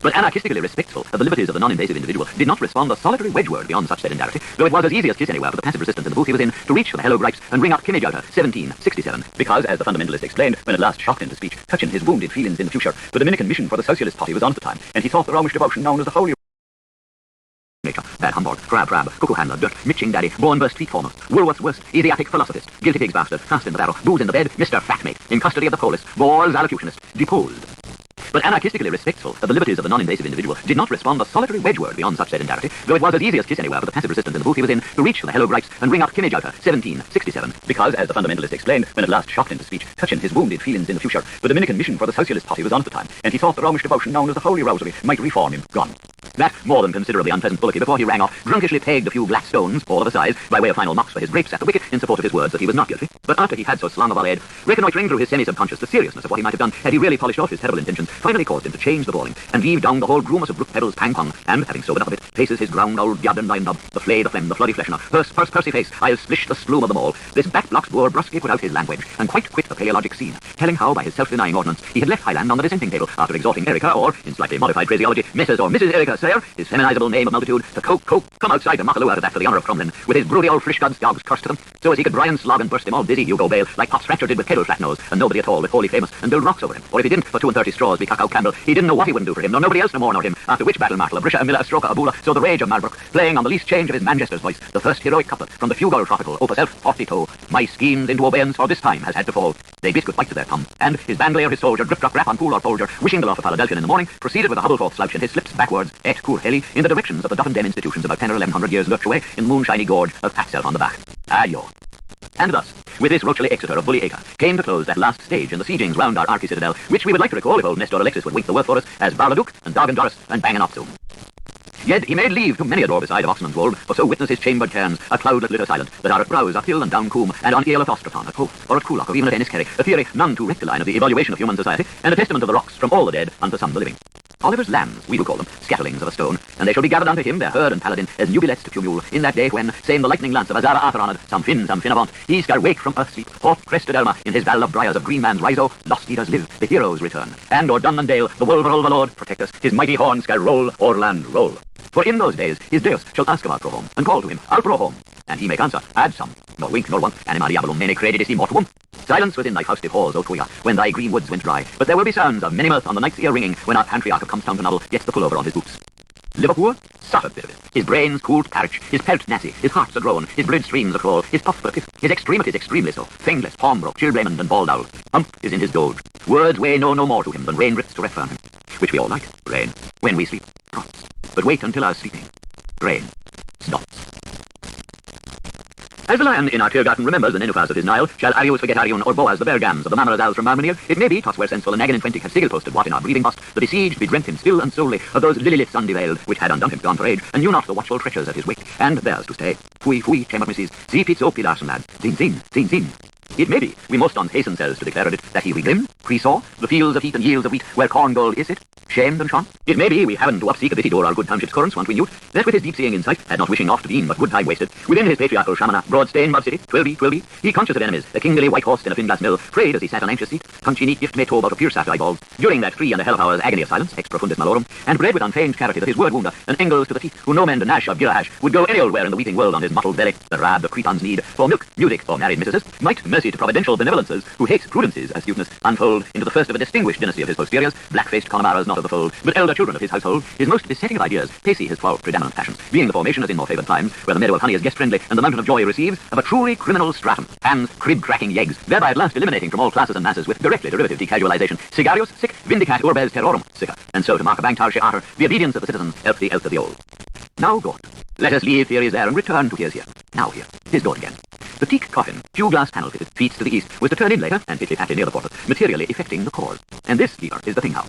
But anarchistically respectful of the liberties of the non-invasive individual did not respond a solitary wedge word beyond such sedendarity, though it was as easy as kiss anywhere for the passive resistant in the booth he was in to reach for the hello gripes and ring up Kimmy Jouter, 1767, because, as the fundamentalist explained when at last shocked into speech, touching his wounded feelings in the future, the Dominican mission for the Socialist Party was on at the time, and he thought the Romish devotion known as the Holy Nature, bad Hamburg, crab, cuckoo handler, dirt, mitching daddy, born burst feet foremost, Woolworth's worst, Asiatic philosophist, guilty pigs bastard, fast in the barrel, booze in the bed, Mr. Fatmate, in custody of the police, Ball's allocutionist, deposed. But anarchistically respectful of the liberties of the non-invasive individual did not respond a solitary wedge word beyond such sedendarity, though it was as easy as kiss anywhere for the passive resistant in the booth he was in to reach for the hello gripes and ring up Kimmy Jouter, 1767, because, as the fundamentalist explained when at last shocked into speech, touching his wounded feelings in the future, the Dominican mission for the Socialist Party was on at the time, and he thought the Romish devotion known as the Holy Rosary might reform him. Gone. That more than considerably unpleasant bullocky before he rang off, drunkishly pegged a few black stones, all of a size, by way of final knocks for his grapes at the wicket in support of his words that he was not guilty. But after he had so slung a volleyed, reconnoitring through his semi-subconscious the seriousness of what he might have done had he really polished off his terrible intentions, finally caused him to change the bowling, and leave down the whole groomus of Brook Pebble's pang-pong, and, having sobered up a bit, faces his ground old yad and lime knob, the flay, the phlegm, the flurry fleshner, Percy face, I'll splish the splume of them all. This back-block's boor brusquely put out his language, and quite quit the paleologic scene, telling how, by his self-denying ordinance, he had left Highland on the dissenting table, after exhorting Erica, or, in slightly modified phraseology, Mrs. or Mrs. Erica Sayer, his feminizable name of multitude, to coke, come outside and muckaloo out of that for the honour of Crumlin, with his broody old flishgods dogs cursed to them, so as he could Brian slog and burst him all dizzy Hugo Bale, like Pop Scratcher did with Kedal Flatnose, and nobody at all with Holy Famous, and build rocks over him, or if he didn't, for 32 straws be Cacao Campbell, he didn't know what he wouldn't do for him, nor nobody else no more nor him, after which battle Martel, a Brisha, a Miller, a Stroker, a Bula, so the rage of Malbrook, playing on the least change of his Manchester's voice, the first heroic couplet from the fugal tropical, opus elf 42, my schemes into abeyance for this time has had to fall. They bit good bite to their thumb, and his bandolier, his soldier, drip drop rap on pool or folger, wishing the loss of Philadelphia in the morning, proceeded with a Hubbleforth slouch in his slips backwards, et cour heli, in the directions of the Duff and Den institutions about 10 or 1100 years lurch away in the moonshiny gorge of Patself on the back. Ayo. And thus, with this roachly Exeter of Bully Acre, came to close that last stage in the siegings round our Archy citadel, which we would like to recall if old Nestor Alexis would wink the word for us as Barladuke and Dargan Doris and Bang and Opsum. Yet he made leave to many a door beside of Oxman's wold, for so witness his chambered cairns, a cloudlet litter silent, that are at Browse, up hill and down Coombe, and on Ale of Ostraton, at Hope, or at Coolock, or even at Enniskerry, a theory none too rectiligne of the evaluation of human society, and a testament of the rocks from all the dead unto some the living. Oliver's lambs, we will call them, scatterlings of a stone, and they shall be gathered unto him, their herd and paladin, as nubilets to Cumule, in that day when, saying the lightning lance of Azara Arthur honoured, some fin avant, he shall wake from earth sleep, hot-crested Elma, in his val of briars of green man's riso, lost leaders live, the heroes return, and o'er Dun and Dale, the Wolverole the Lord protect us, his mighty horn shall roll, o'er land roll. For in those days his Deus shall ask about Prohome, and call to him, Al Prohome, and he make answer, add some, nor wink nor want, anima diabolum mene credidis mortuum. Silence within thy faustive halls, O Tuia, when thy green woods went dry, but there will be sounds of many mirth on the night's ear ringing when our patriarch of Comstown Novel gets the pullover on his boots. Liverpool suffered bit of it. His brains cooled parich, his pelt nassy, his heart's a groan, his blood streams a crawl, his puff but piff, his extremities extremely so, fangless, palmbroke, chill Raymond and bald owl. Hump is in his doge. Words weigh no more to him than rain drips to return him, which we all like, rain. When we sleep, drops. But wait until our sleeping, rain stops. As the lion in our Tiergarten remembers the Nenuphars of his Nile, shall Arius forget Arion, or Boaz the Bergams of the Mammaras Owls from Marmenir, it may be, Tosware sensible and Naggin and Twenty have signal-posted what in our breathing past, the besieged bedreamt him still and solely of those lily-lits undeveiled, which had undone him gone for age, and knew not the watchful treasures at his wake, and theirs to stay. Fui, chamber misses, see pizzo pilarson lad, zin. It may be, we must on hasten selves to declare it, that he regrim, pre-saw, the fields of heath and yields of wheat, where corn gold is it, shamed and shone. It may be, we haven't to upseek a bitty door our good township's currents once we knew it, that with his deep-seeing insight, had not wishing oft to been, but good time wasted, within his patriarchal shamana, broad stain, Bob City, 12B, he conscious of enemies, the kingly white horse in a Finglas mill, prayed as he sat on anxious seat, conchi neat gift may toll about a pierce after eyeballs, during that 3 and a half hours agony of silence, ex profundis malorum, and bred with unfeigned charity that his word wounder, and angles to the teeth, who no mend a Nash of Girahash, would go any old where in the weeping world on his mottled belly, the rab, the creton's need, for milk, music, or married missuses, might, mercy to providential benevolences, who hates prudence's astuteness, unfold into the first of a distinguished dynasty of his posteriors, black-faced Connemara's not of the fold, but elder children of his household, his most besetting of ideas, pacey his 12 predominant passions, being the formation as in more favoured times, where the meadow of honey is guest-friendly, and the mountain of joy receives, of a truly criminal stratum, hands crib-cracking yeggs, thereby at last eliminating from all classes and masses with directly derivative decasualization, cigarius, sic, vindicat urbes terrorum, sicker, and so to mark a bangtarshi arter, the obedience of the citizens, elf the elf of the old. Now go on. Let us leave theories there and return to here's here. Now here. 'Tis good again. The teak coffin, few glass panel fitted, feet to the east, was to turn in later, and pitly-patly near the portal, materially effecting the cause. And this, here, is the thing now.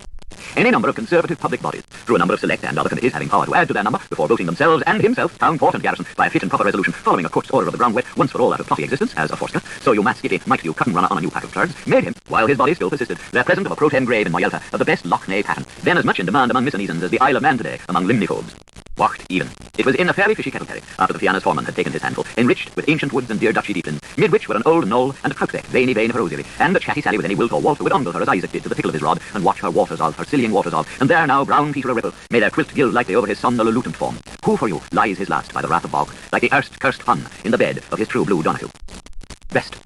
Any number of conservative public bodies, through a number of select and other committees having power to add to their number before voting themselves and himself, town, port and garrison, by a fit and proper resolution following a court's order of the ground wet once for all out of plotty existence, as a Forster, so you Matt Skippy might you cutting runner on a new pack of turds, made him, while his body still persisted, their present of a pro-tem grave in Moyelta of the best Loch Ney pattern, then as much in demand among Missonesans as the Isle of Man today among limniphobes. Wacht even. It was in a fairly fishy kettle terry, after the Fianna's foreman had taken his handful, enriched with ancient woods and dear Dutchy deeplands, mid which were an old knoll and a troutbeck, veiny vein of rosary, and a chatty Sally with any wilt or walt who would ungle her as Isaac did to the tickle of his rod, and watch her waters of, her sillying waters of, and there now brown Peter a ripple, may their quilt gild lightly over his son the lutant form. Who for you lies his last by the wrath of bog, like the erst cursed pun in the bed of his true blue Donahue. Best.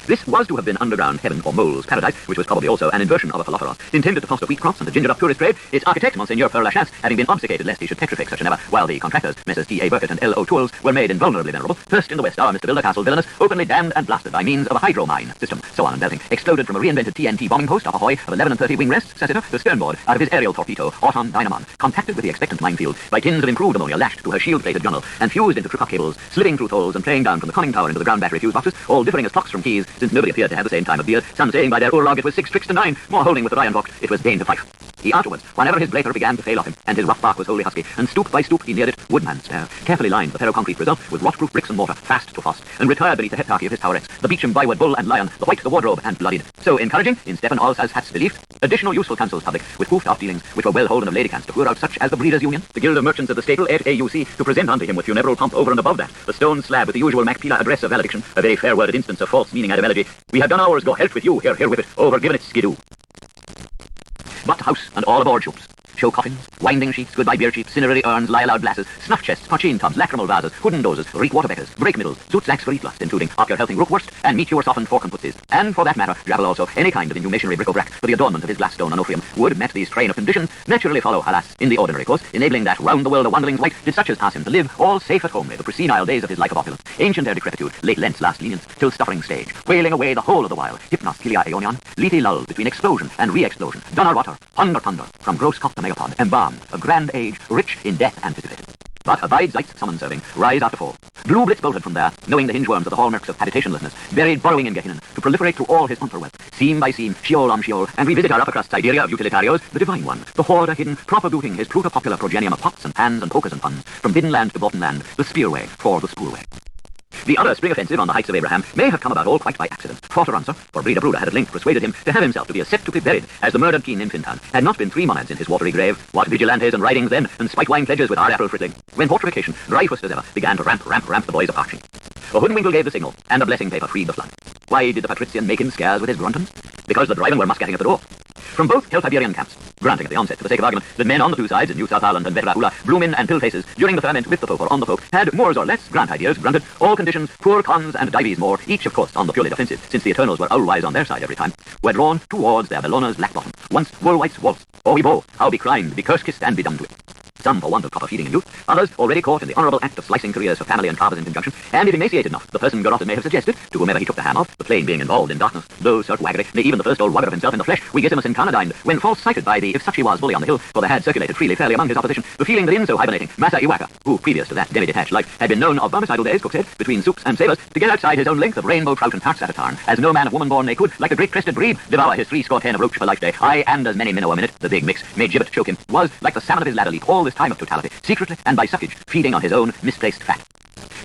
This was to have been underground heaven or mole's paradise, which was probably also an inversion of a philosopher, intended to foster wheat crops and the ginger up tourist trade, its architect, Monseigneur Père Lachasse, having been obcecated lest he should petrify such an ever, while the contractors, Messrs. T.A. Burkett and L.O. Tooles, were made invulnerably venerable. First in the West, our Mr. Builder Castle villainous, openly damned and blasted by means of a hydro mine system, so on and belting, exploded from a reinvented TNT bombing post off Ahoy of 11 and 30 wing rests, Sassiter, the sternboard, out of his aerial torpedo, Auton Dynamon, compacted with the expectant minefield by tins of improved ammonia lashed to her shield-plated gunnel, and fused into trip-up cables, sliving through holes and playing down from the conning tower into the ground battery fuse boxes, all differing as clocks from keys, since nobody appeared to have the same time of year, some saying by their Urlog it was 6 tricks to 9, more holding with the Ryan Vox, it was Dane to Fife. He afterwards, whenever his blazer began to fail off him, and his rough bark was wholly husky, and stoop by stoop he neared it, woodman spare, carefully lined the ferro-concrete result with rot-proof bricks and mortar, fast to frost, and retired beneath the heptarchy of his towerettes, the Beecham byword bull and lion, the white the wardrobe and bloodied. So encouraging, in Stephen Alls's hat's belief, additional useful counsels public, with hoofed-off dealings, which were well holden of ladykants to pour out such as the Breeders' Union, the Guild of Merchants of the Staple, AUC, to present unto him with funeral pomp over and above that, the stone slab with the usual Macpila address of valediction, a very fair-worded instance of false meaning etymology. We have done ours, go health with you, here with it, over given it skidoo. But house and all aboard ships. Show coffins, winding sheets, goodbye beer cheap, cinerary urns, lie-aloud glasses, snuff chests, pochine tubs, lacrimal vases, wooden doses, reek waterbeckers, brake middles, zoot sacks for eat lust, including off your healthing rookwurst, and meat your softened fork and putses. And for that matter, Javel also, any kind of inhumationary bric-a-brac for the adornment of his glass stone anophrium, would, met these train of conditions, naturally follow, alas, in the ordinary course, enabling that round the world a wanderling's wight did such as pass him to live, all safe at homely, the presenile days of his life of opulence, ancient ere decrepitude, late Lent's last lenience, till stuttering stage, wailing away the whole of the while, hypnos kilia aeonion, lethe lulled between explosion and re-explosion, dunner water, thunder, from gross cop to megapod, embalmed, a grand age, rich in death anticipated. But abide Zeit's summon serving, rise after fall. Blue Blitz bolted from there, knowing the hinge worms of the hallmarks of habitationlessness, buried burrowing in Gehenna, to proliferate through all his unterwealth, seam by seam, Sheol on Sheol, and revisit our upper crust Siberia of utilitarios, the divine one, the hoarder hidden, proper booting his pluto-popular progenium of pots and pans and pokers and puns, from Bidden land to Bolton land, the spearway for the spoolway. The other spring offensive on the heights of Abraham may have come about all quite by accident. For to answer, for Breeder Bruder had at length persuaded him to have himself to be as set to be buried as the murdered keen nymph in town. Had not been 3 monads in his watery grave, what vigilantes and ridings then, and spike-wine pledges with our apple frittling, when fortification, riotous as ever, began to ramp the boys of Archie. A Hoodwinkle gave the signal, and a blessing paper freed the flood. Why did the patrician make him scares with his gruntons? Because the driving were muscatting at the door. From both Celtiberian camps, granting at the onset, for the sake of argument, that men on the two sides in New South Ireland and Veterahula, Bloomin and Pill-faces, during the ferment with the Pope or on the Pope, had more or less grant ideas, granted, all conditions, poor cons and dives more, each of course on the purely defensive, since the Eternals were all-wise on their side every time, were drawn towards their Bellona's black bottom, once Woolwhite's waltz, or we bow, how be crimed, be curse-kissed and be done to it. Some for want of proper feeding in youth, others already caught in the honourable act of slicing careers for family and fathers in conjunction, and if emaciated enough, the person garroted may have suggested, to whomever he took the ham of, the plane being involved in darkness, though cert waggery, nay even the first old wagger of himself in the flesh, Wigisimus incarnadined, when false-sighted by the, if such he was, bully on the hill, for there had circulated freely fairly among his opposition, the feeling that in so hibernating, Massa Iwaka, who previous to that demi-detached life, had been known of barmicidal days, Cook said, between soups and savours, to get outside his own length of rainbow trout and tarts at a tarn, as no man of woman-born nay could, like the great crested breed, devour his 60 of roach for life day, aye, and as many minnow a minute, the big mix, made gibbet choke him, was, like the salmon of his ladder leap, all this time of totality, secretly and by suckage, feeding on his own misplaced fat.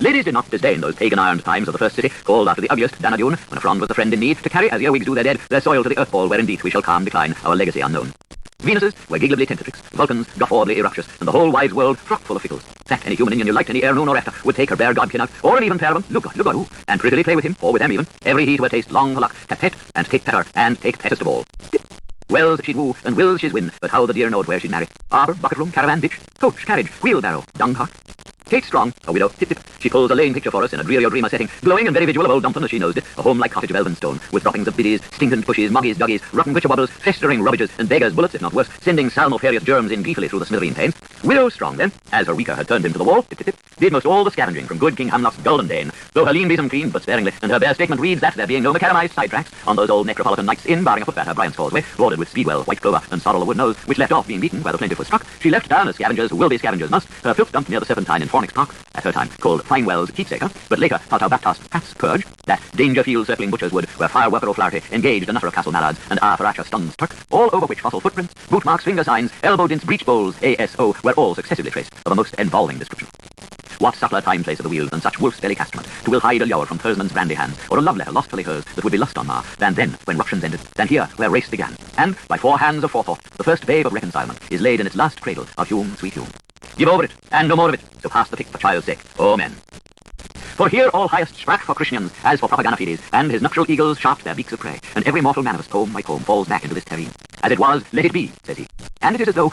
Ladies did not disdain those pagan-ironed times of the first city, called after the ugliest Danadune, when a frond was the friend in need, to carry, as earwigs do their dead, their soil to the earth ball, where indeed we shall calm decline, our legacy unknown. Venuses were giggably tentatrix, Vulcans guffawadly eruptious, and the whole wise world frock full of fickles. That any human Indian you liked any ere noon or after would take her bare godkin out, or an even pair of them, look who, and prettily play with him, or with them even, every he to a taste long for luck, to pet, and take petter, and take pettest of all. Wells she'd woo, and wills she'd win, but how the dear knowed where she'd marry. Arbour, bucket room, caravan, ditch, coach, carriage, wheelbarrow, dung cart. Kate Strong, a widow, tip-tip, she pulls a lane picture for us in a dreary dreamer setting, glowing and very visual of old Dumpton as she knows it, a home-like cottage of Elphinstone, with droppings of biddies, stinkant bushes, moggies, doggies, rotten witcher wobbles, festering rubbages, and beggars' bullets, if not worse, sending salmofarious germs in gleefully through the smithereen panes. Widow Strong, then, as her weaker had turned him to the wall, tip-tip-tip, did most all the scavenging from good King Hamlock's golden Dane, though her lean besom cleaned but sparingly, and her bare statement reads that there being no macadamized sidetracks on those old necropolitan nights in, barring a footpath at Bryant's Causeway, bordered with speedwell, white clover, and sorrel wood nose, which left off being beaten where the plaintiff was struck, she left down as scavengers who will be scavengers must, her filth dumped near the Serpentine in Fornix Park, at her time called Finewell's Keepsaker, but later Paltau Baptist Pat's Purge, that Dangerfield circling butcher's wood, where fireworker O'Flaherty engaged a nutter of Castle Mallards, and Arthur Stuns Turk, all over which fossil footprints, boot marks, finger signs, elbow dints, breech bowls, ASO, were all successively traced of a most involving description. What subtler time place of the wheels than such wolf's belly castrament, to will hide a lure from Hersman's brandy hand, or a love letter lostfully hers that would be lust on Mar, than then, when ruptions ended, than here, where race began, and, by 4 hands of forethought, the first babe of reconcilement is laid in its last cradle of Hume, sweet Hume. Give over it, and no more of it, so pass the pick for child's sake. Amen. For here all highest sprach for Christians, as for propaganda fides, and his nuptial eagles shaft their beaks of prey, and every mortal man of us comb by comb falls back into this terrene. As it was, let it be, says he. And it is as though